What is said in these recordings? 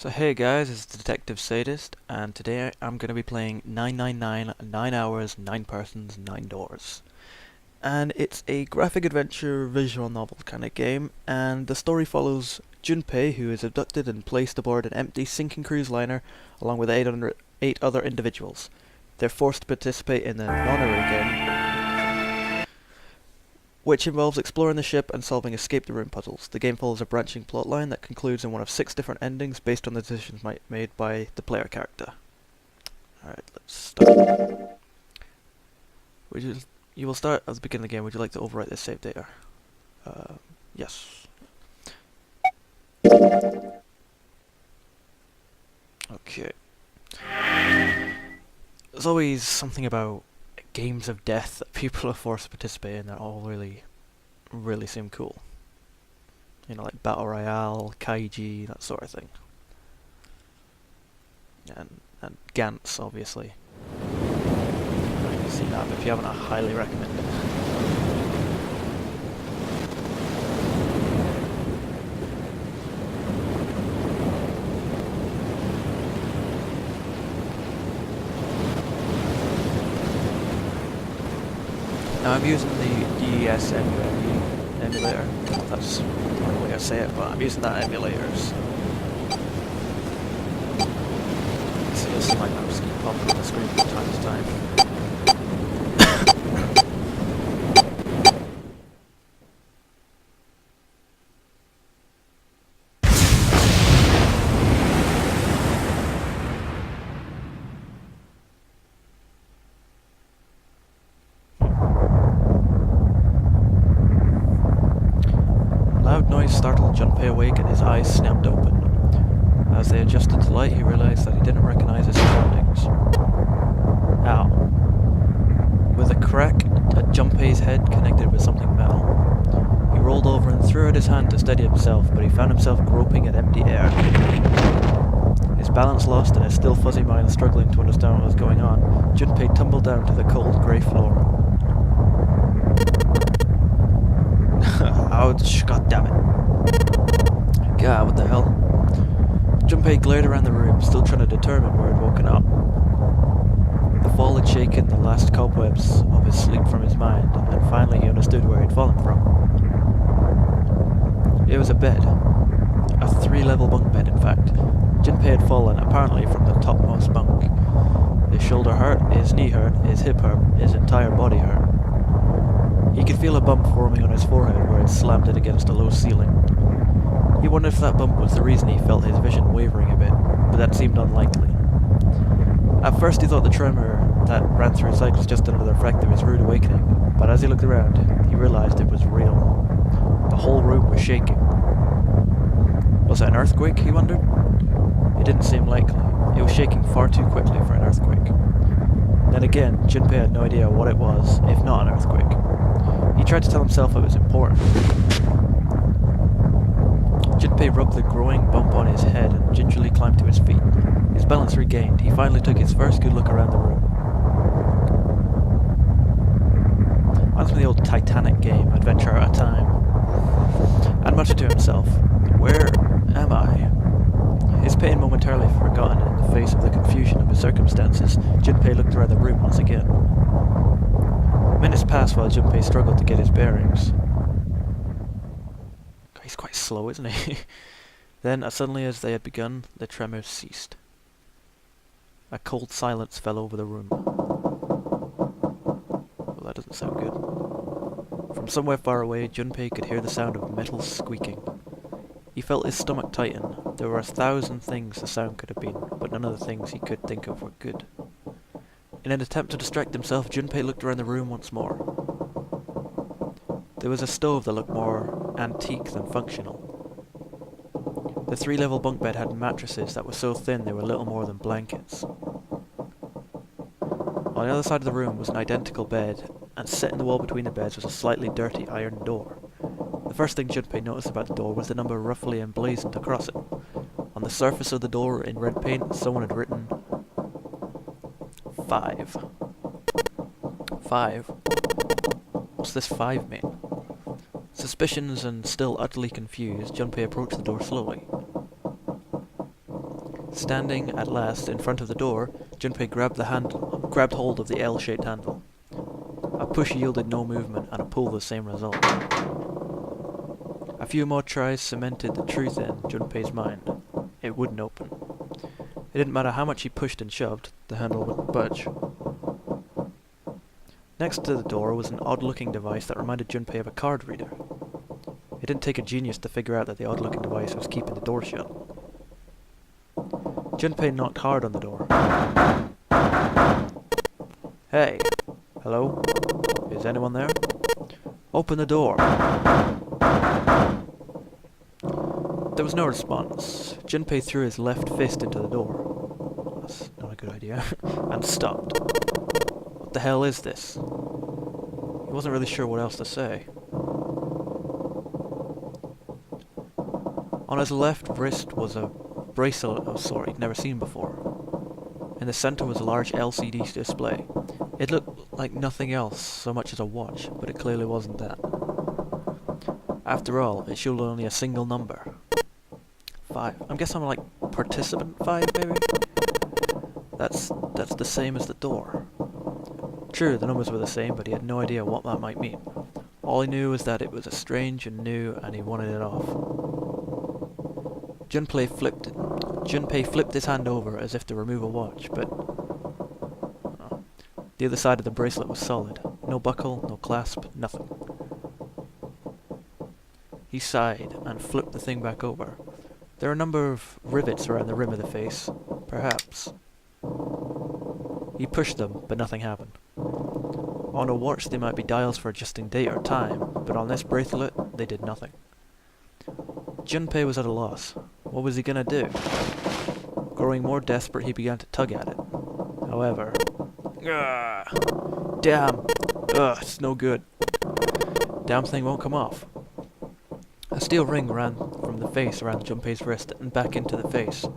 So hey guys, it's Detective Sadist, and today I'm going to be playing 999, 9 hours, 9 persons, 9 doors. And it's a graphic adventure visual novel kind of game, and the story follows Junpei, who is abducted and placed aboard an empty sinking cruise liner along with eight other individuals. They're forced to participate in the Nonary Game, which involves exploring the ship and solving escape-the-room puzzles. The game follows a branching plotline that concludes in one of 6 different endings based on the decisions made by the player character. Alright, let's start. You will start at the beginning of the game. Would you like to overwrite this save data? Yes. Okay. There's always something about games of death that people are forced to participate in that all really seem cool. You know, like Battle Royale, Kaiji, that sort of thing. And Gantz, obviously. You've seen that, but if you haven't, I highly recommend it. Now I'm using the DES emulator. That's the wrong way I say it, but I'm using that emulator. So you'll see my mouse keep popping on the screen from time to time. Loud noise startled Junpei awake and his eyes snapped open. As they adjusted to light, he realized that he didn't recognize his surroundings. Ow. With a crack at Junpei's head connected with something metal. He rolled over and threw out his hand to steady himself, but he found himself groping at empty air. His balance lost and his still fuzzy mind struggling to understand what was going on, Junpei tumbled down to the cold grey floor. Ouch, goddammit. God, what the hell? Junpei glared around the room, still trying to determine where he'd woken up. The fall had shaken the last cobwebs of his sleep from his mind, and finally he understood where he'd fallen from. It was a bed. A 3-level bunk bed, in fact. Junpei had fallen, apparently, from the topmost bunk. His shoulder hurt, his knee hurt, his hip hurt, his entire body hurt. He could feel a bump forming on his forehead where it slammed it against a low ceiling. He wondered if that bump was the reason he felt his vision wavering a bit, but that seemed unlikely. At first he thought the tremor that ran through his legs was just another effect of his rude awakening, but as he looked around, he realized it was real. The whole room was shaking. Was it an earthquake, he wondered? It didn't seem likely. It was shaking far too quickly for an earthquake. Then again, Junpei had no idea what it was, if not an earthquake. He tried to tell himself it was important. Junpei rubbed the growing bump on his head and gingerly climbed to his feet. His balance regained, he finally took his first good look around the room. Reminds me of the old Titanic game, Adventure at a Time. And muttered to himself, "Where am I?" His pain momentarily forgotten in the face of the confusion of his circumstances, Junpei looked around the room once again. Minutes passed while Junpei struggled to get his bearings. He's quite slow, isn't he? Then, as suddenly as they had begun, the tremors ceased. A cold silence fell over the room. Well, that doesn't sound good. From somewhere far away, Junpei could hear the sound of metal squeaking. He felt his stomach tighten. There were 1,000 things the sound could have been, but none of the things he could think of were good. In an attempt to distract himself, Junpei looked around the room once more. There was a stove that looked more antique than functional. The 3-level bunk bed had mattresses that were so thin they were little more than blankets. On the other side of the room was an identical bed, and set in the wall between the beds was a slightly dirty iron door. The first thing Junpei noticed about the door was the number roughly emblazoned across it. On the surface of the door, in red paint, someone had written 5. 5? What's this 5 mean? Suspicions and still utterly confused, Junpei approached the door slowly. Standing at last in front of the door, Junpei grabbed hold of the L-shaped handle. A push yielded no movement, and a pull the same result. A few more tries cemented the truth in Junpei's mind. It wouldn't open. It didn't matter how much he pushed and shoved, the handle wouldn't budge. Next to the door was an odd-looking device that reminded Junpei of a card reader. It didn't take a genius to figure out that the odd-looking device was keeping the door shut. Junpei knocked hard on the door. Hey, hello? Is anyone there? Open the door. There was no response. Junpei threw his left fist into the door. That's not a good idea. And stopped. What the hell is this? He wasn't really sure what else to say. On his left wrist was a bracelet of a sort he'd never seen before. In the center was a large LCD display. It looked like nothing else so much as a watch, but it clearly wasn't that. After all, it showed only a single number. 5. I'm guessing I'm like participant 5, maybe? That's the same as the door. True, the numbers were the same, but he had no idea what that might mean. All he knew was that it was strange and new, and he wanted it off. Junpei flipped his hand over as if to remove a watch, but the other side of the bracelet was solid. No buckle, no clasp, nothing. He sighed and flipped the thing back over. There were a number of rivets around the rim of the face. Perhaps. He pushed them, but nothing happened. On a watch they might be dials for adjusting date or time, but on this bracelet they did nothing. Junpei was at a loss. What was he gonna do? Growing more desperate, he began to tug at it. However... Damn! It's no good. Damn thing won't come off. A steel ring ran from the face around Junpei's wrist and back into the face.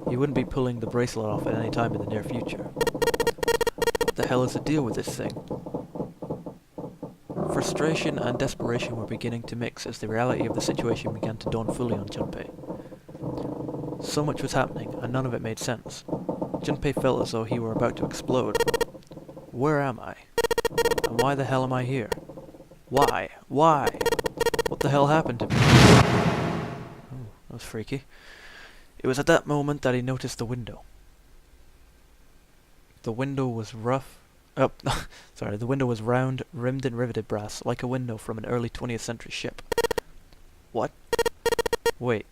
He wouldn't be pulling the bracelet off at any time in the near future. What the hell is the deal with this thing? Frustration and desperation were beginning to mix as the reality of the situation began to dawn fully on Junpei. So much was happening, and none of it made sense. Junpei felt as though he were about to explode. Where am I? And why the hell am I here? Why? Why? What the hell happened to me? Oh, that was freaky. It was at that moment that he noticed the window. The window was the window was round, rimmed and riveted brass, like a window from an early 20th century ship. What? Wait,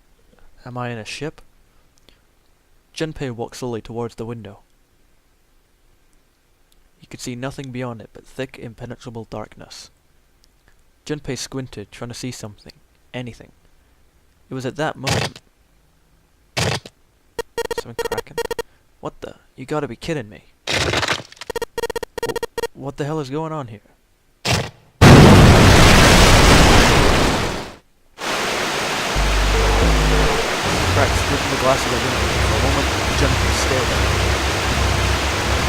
am I in a ship? Junpei walked slowly towards the window. He could see nothing beyond it but thick, impenetrable darkness. Junpei squinted, trying to see something. Anything. It was at that moment... Something cracking? What the? You gotta be kidding me. What the hell is going on here? Cracks splitting the glass of the window. For a moment, Junpei stared at it.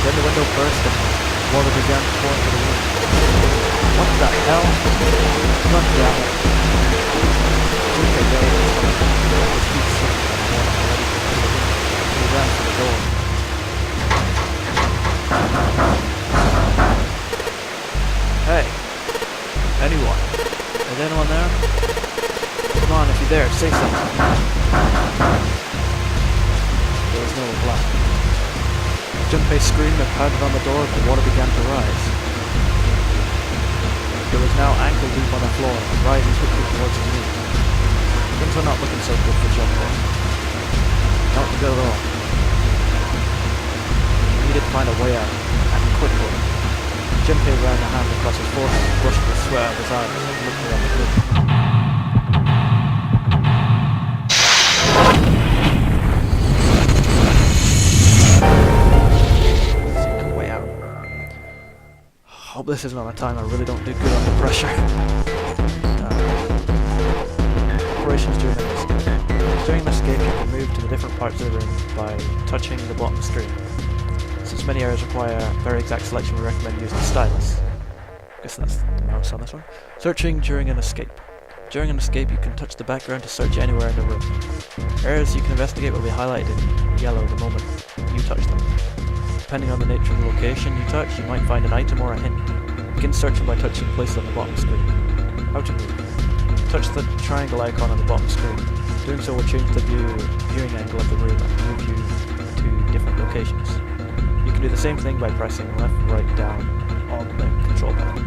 Then the window burst and water began to pour into the room. What the hell? God damn it. Junpei lay in his feet slipped and water already into the room. He ran for the door. Hey. Anyone? Is anyone there? Come on, if you're there, say something. There was no reply. Junpei screamed and pounded on the door as the water began to rise. It was now ankle deep on the floor and rising quickly towards his knees. Things were not looking so good for Junpei. Not good at all. He needed to find a way out, and quickly. Junpei ran a hand across his forehead and brushed the sweat out of his eyes and looked around the room. Seek a way out. Hope this is not a time I really don't do good under pressure. Operations during an escape. During an escape, you can move to the different parts of the room by touching the bottom screen. Since many areas require very exact selection, we recommend using the stylus. I guess that's the mouse on this one. Searching during an escape. During an escape, you can touch the background to search anywhere in the room. Areas you can investigate will be highlighted in yellow the moment you touch them. Depending on the nature of the location you touch, you might find an item or a hint. Begin searching by touching places on the bottom screen. How to move. Touch the triangle icon on the bottom screen. Doing so will change the viewing angle of the room and move you to different locations. You can do the same thing by pressing left, right, down on the control panel.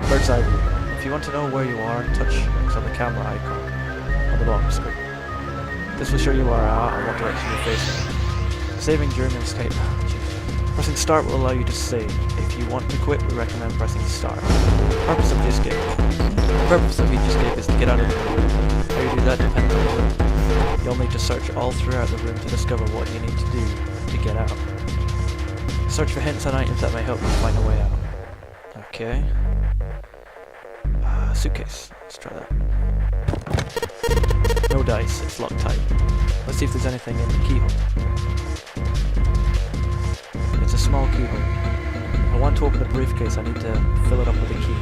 Bird's eye view. If you want to know where you are, touch on the camera icon on the bottom screen. This will show you where you are and what direction you're facing. Saving during an escape. Pressing start will allow you to save. If you want to quit, we recommend pressing start. Purpose of the escape. The purpose of each escape is to get out of the room. How you do that depends on the room. You'll need to search all throughout the room to discover what you need to do to get out. Search for hints and items that may help you find a way out. Okay. Suitcase. Let's try that. No dice, it's locked tight. Let's see if there's anything in the keyhole. It's a small keyhole. If I want to open the briefcase, I need to fill it up with a key.